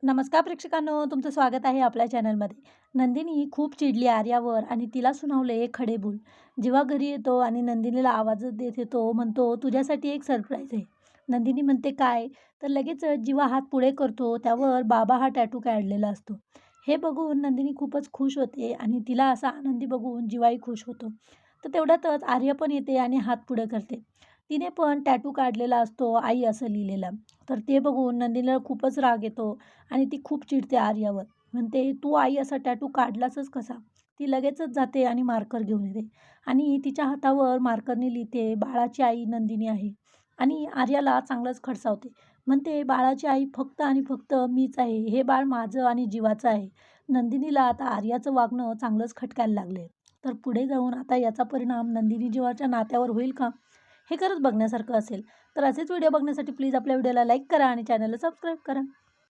नमस्कार प्रेक्षकांनो, तुमचं स्वागत आहे आपल्या चॅनलमध्ये. नंदिनी खूप चिडली आर्यावर आणि तिला सुनावले खडे बोल. जेव्हा घरी येतो आणि नंदिनीला आवाज देत येतो, म्हणतो तुझ्यासाठी एक सरप्राईज आहे. नंदिनी म्हणते काय? तर लगेच जेव्हा हात पुढे करतो त्यावर बाबा हा टॅटू काढलेला असतो. हे बघून नंदिनी खूपच खुश होते आणि तिला असा आनंदी बघून जीवाही खुश होतो. तर तेवढ्यातच आर्य पण येते आणि हात पुढे करते. तिने पण टॅटू काढलेला असतो आई असं लिहिलेला. तर ते बघून नंदिनीला खूपच राग येतो आणि ती खूप चिडते आर्यावर. म्हणते, "तू आई असा टॅटू काढलासच कसा?" ती लगेचच जाते आणि मार्कर घेऊन येते आणि तिच्या हातावर मार्करने लिहिते, "बाळाची आई नंदिनी आहे." आणि आर्याला चांगलंच खडसावते. म्हणते, "बाळाची आई फक्त आणि फक्त मीच आहे. हे बाळ माझं आणि जीवाचं आहे." नंदिनीला आता आर्याचं वागणं चांगलंच खटकायला लागले. तर पुढे जाऊन आता याचा परिणाम नंदिनी जीवाच्या नात्यावर होईल का? हे खरंच बघण्यासारखं असेल. तर असेच व्हिडिओ बघण्यासाठी प्लीज आपल्या व्हिडिओला लाईक करा आणि चॅनलला सबस्क्राईब करा.